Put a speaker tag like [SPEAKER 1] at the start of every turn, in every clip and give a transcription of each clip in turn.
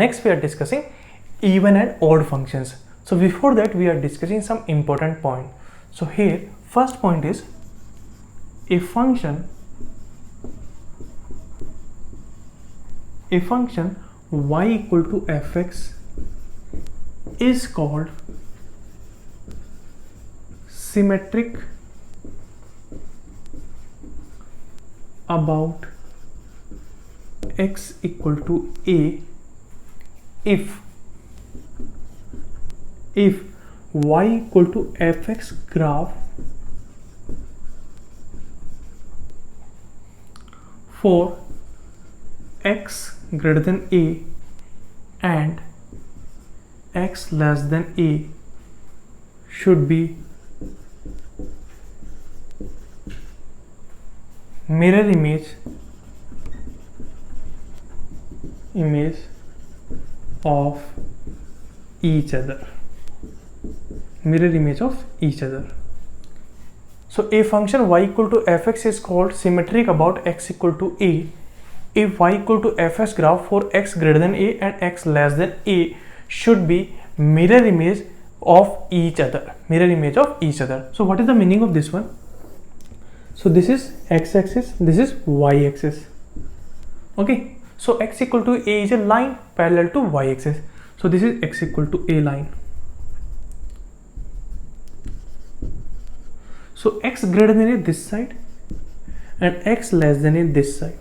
[SPEAKER 1] Next we are discussing even and odd functions. So before that we are discussing some important point. So here first point is a function y equal to fx is called symmetric about x equal to a if y equal to fx graph for x greater than a and x less than a should be mirror image of each other. So a function y equal to fx is called symmetric about x equal to a if y equal to fx graph for x greater than a and x less than a should be mirror image of each other. So what is the meaning of this one? So this is x-axis, this is y-axis. Okay, so x equal to a is a line parallel to y-axis. So this is x equal to a line. So x greater than a this side and x less than a this side.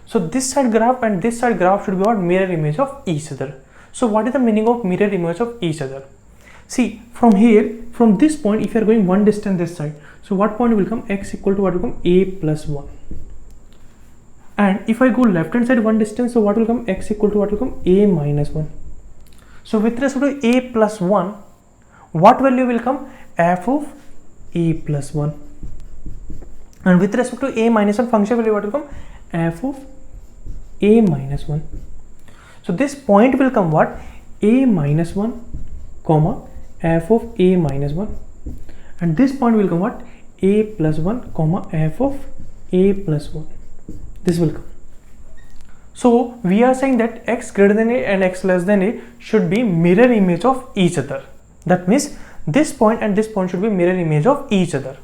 [SPEAKER 1] So this side graph and this side graph should be what? Mirror image of each other. So what is the meaning of mirror image of each other? See, from here, from this point, if you are going one distance this side, so what point will come? X equal to what will come? A plus 1. And if I go left hand side one distance, so what will come? X equal to what will come? A minus 1. So with respect to a plus 1, what value will come? F of a plus 1. And with respect to a minus 1 function value, what will come? F of a minus 1. So this point will come what? A minus 1 comma f of a minus 1, and this point will come what? A plus 1 comma f of a plus 1. This will come. So we are saying that x greater than a and x less than a should be mirror image of each other. That means this point and this point should be mirror image of each other.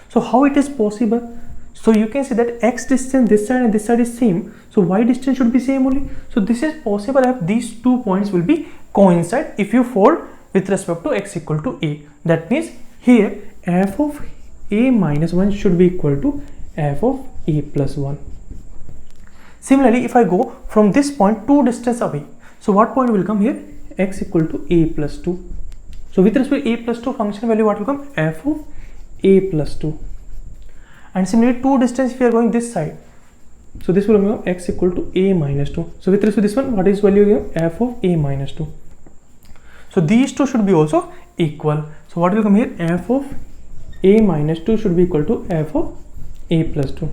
[SPEAKER 1] So how it is possible? So you can see that x distance this side and this side is same, so y distance should be same only. So this is possible if these 2 points will be coincide if you fold with respect to x equal to a. That means here f of a minus 1 should be equal to f of a plus 1. Similarly, if I go from this point 2 distance away, so what point will come here? X equal to a plus 2. So with respect to a plus 2 function value, what will come? F of a plus 2. And similarly 2 distance if you are going this side, so this will become x equal to a minus 2. So with respect to this one, what is value here? F of a minus 2. So these two should be also equal. So what will come here? F of a minus 2 should be equal to f of a plus 2.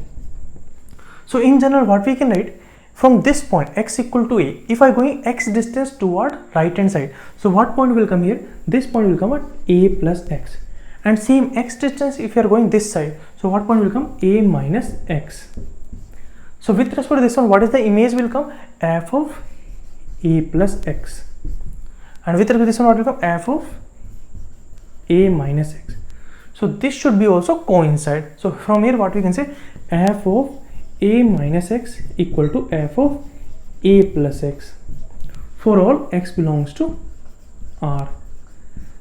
[SPEAKER 1] So in general, what we can write from this point x equal to a, if I going x distance toward right hand side, so what point will come here? This point will come at a plus x. And same x distance if you are going this side, so what point will come? A minus x. So with respect to this one, what is the image will come? F of a plus x. And with respect to this one, what will come? F of a minus x. So this should be also coincide. So from here what we can say? F of a minus x equal to f of a plus x for all x belongs to R.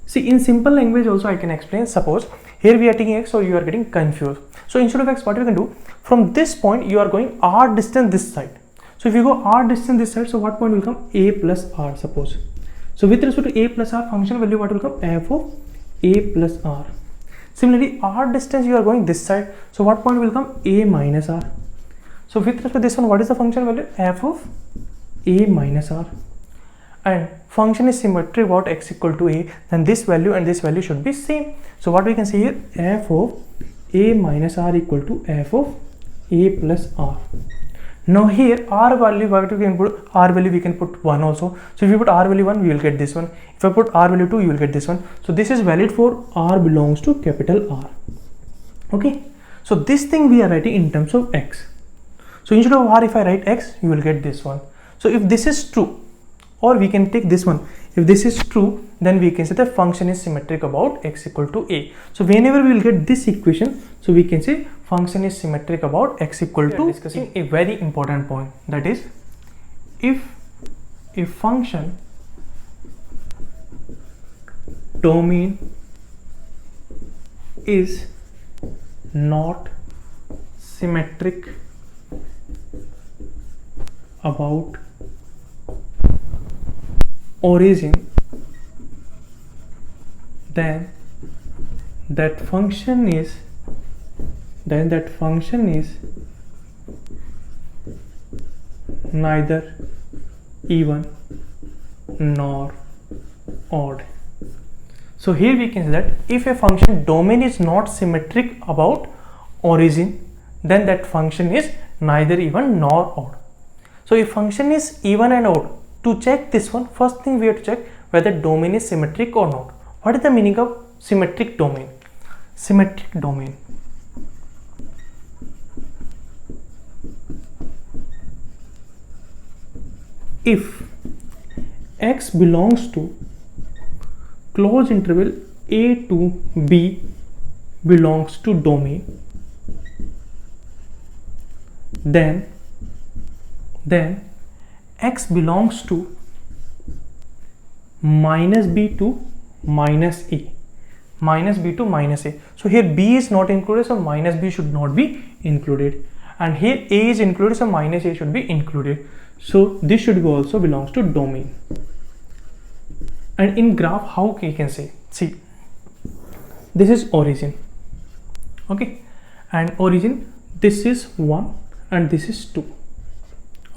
[SPEAKER 1] See, in simple language also I can explain. Suppose here we are taking x, so you are getting confused. So instead of x, what you can do? From this point you are going r distance this side. So if you go r distance this side, so what point will come? A plus r, suppose. So with respect to a plus r function value, what will come? F of a plus r. Similarly, r distance you are going this side, so what point will come? A minus r. So with respect to this one, what is the function value? F of a minus r. And function is symmetry about x equal to a, then this value and this value should be same. So what we can say here? F of a minus r equal to f of a plus r. Now here r value, what we can put? R value we can put 1 also. So if you put r value 1, we will get this one. If I put r value 2, you will get this one. So this is valid for r belongs to capital R. Okay. So this thing we are writing in terms of x. So instead of r, if I write x, you will get this one. So if this is true, or we can take this one, if this is true, then we can say the function is symmetric about x equal to a. So whenever we will get this equation, so we can say function is symmetric about x equal to. Discussing a very important point, that is, if a function domain is not symmetric about origin, then that function is neither even nor odd. So here we can say that if a function domain is not symmetric about origin, then that function is neither even nor odd. So if function is even and odd, to check this one, first thing we have to check whether domain is symmetric or not. What is the meaning of symmetric domain? Symmetric domain. If x belongs to closed interval a to b belongs to domain, then x belongs to minus b to minus a, minus b to minus a. So here b is not included, so minus b should not be included, and here a is included, so minus a should be included. So this should be also belongs to domain. And in graph, how we can say, see, this is origin, okay, and origin, this is 1 and this is 2,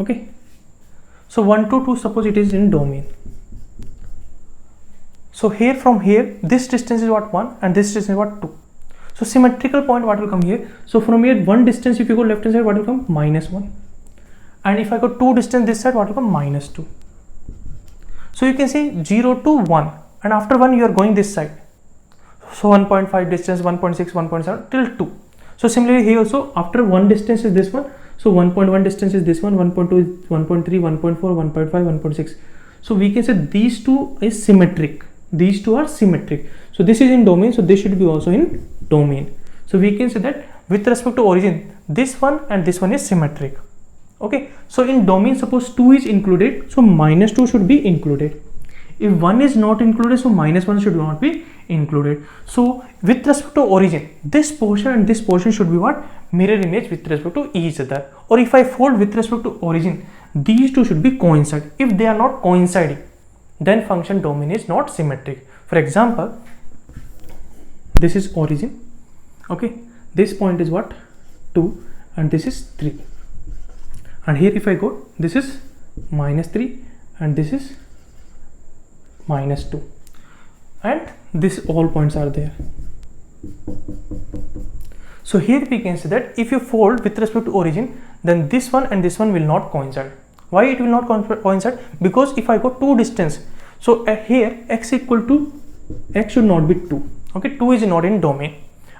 [SPEAKER 1] okay. So 1 to 2, suppose it is in domain. So here, from here, this distance is what, 1, and this distance is what, 2. So symmetrical point, what will come here? So from here, one distance, if you go left hand side, what will come? Minus 1. And if I go 2 distance this side, what will come? Minus 2. So you can say 0 to 1, and after 1 you are going this side. So 1.5 distance, 1.6, 1.7 till 2. So similarly here also, after 1 distance is this one. So 1.1 distance is this one, 1.2 is 1.3, 1.4, 1.5, 1.6. So we can say these two is symmetric. These two are symmetric. So this is in domain, so this should be also in domain. So we can say that with respect to origin, this one and this one is symmetric. Okay, so in domain, suppose 2 is included, so minus 2 should be included. If 1 is not included, so minus 1 should not be included. So with respect to origin, this portion and this portion should be what? Mirror image with respect to each other. Or if I fold with respect to origin, these two should be coincide. If they are not coinciding, then function domain is not symmetric. For example, this is origin, okay, this point is what? 2, and this is 3. And here if I go, this is minus 3 and this is minus 2, and this all points are there. So here we can say that if you fold with respect to origin, then this one and this one will not coincide. Why it will not coincide? Because if I go 2 distance, so here x equal to, x should not be 2, okay, 2 is not in domain.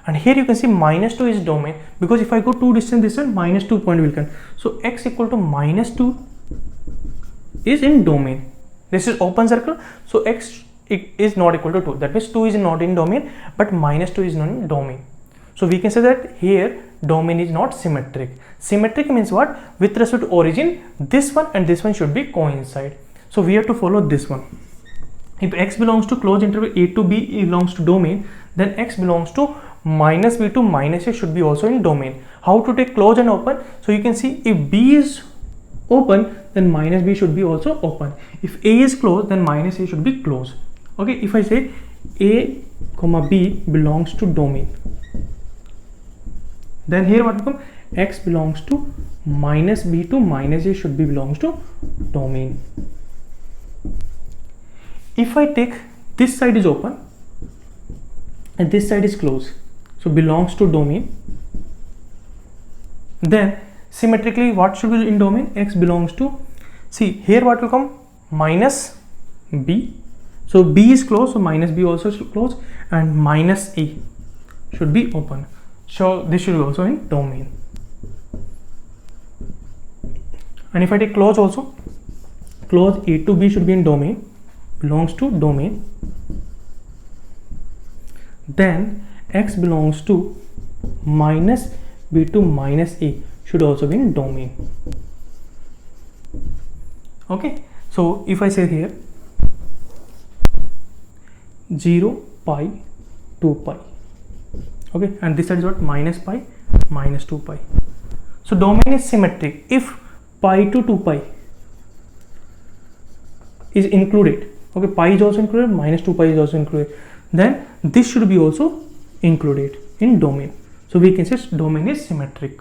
[SPEAKER 1] And here you can see minus 2 is domain, because if I go 2 distance this one, minus 2 point will come. So x equal to minus 2 is in domain. This is open circle, so x is not equal to 2. That means 2 is not in domain, but minus 2 is not in domain. So we can say that here domain is not symmetric. Symmetric means what? With respect to origin, this one and this one should be coincide. So we have to follow this one. If x belongs to closed interval a to b belongs to domain, then x belongs to minus b to minus a should be also in domain. How to take close and open? So you can see if b is open, then minus b should be also open. If a is closed, then minus a should be closed. Okay, if I say a comma b belongs to domain, then here what will come? X belongs to minus b to minus a should be belongs to domain. If I take this side is open and this side is closed, so belongs to domain, then symmetrically what should be in domain? X belongs to, see here what will come? Minus b. So b is closed, so minus b also should close, and minus a should be open. So this should be also in domain. And if I take close also, clause A to B should be in domain, belongs to domain, then x belongs to minus B to minus A should also be in domain. Okay, so if I say here 0 pi 2 pi, okay, and this side is what, minus pi minus 2 pi. So domain is symmetric. If pi to 2 pi is included, okay, pi is also included, minus 2 pi is also included, then this should be also included in domain. So we can say domain is symmetric.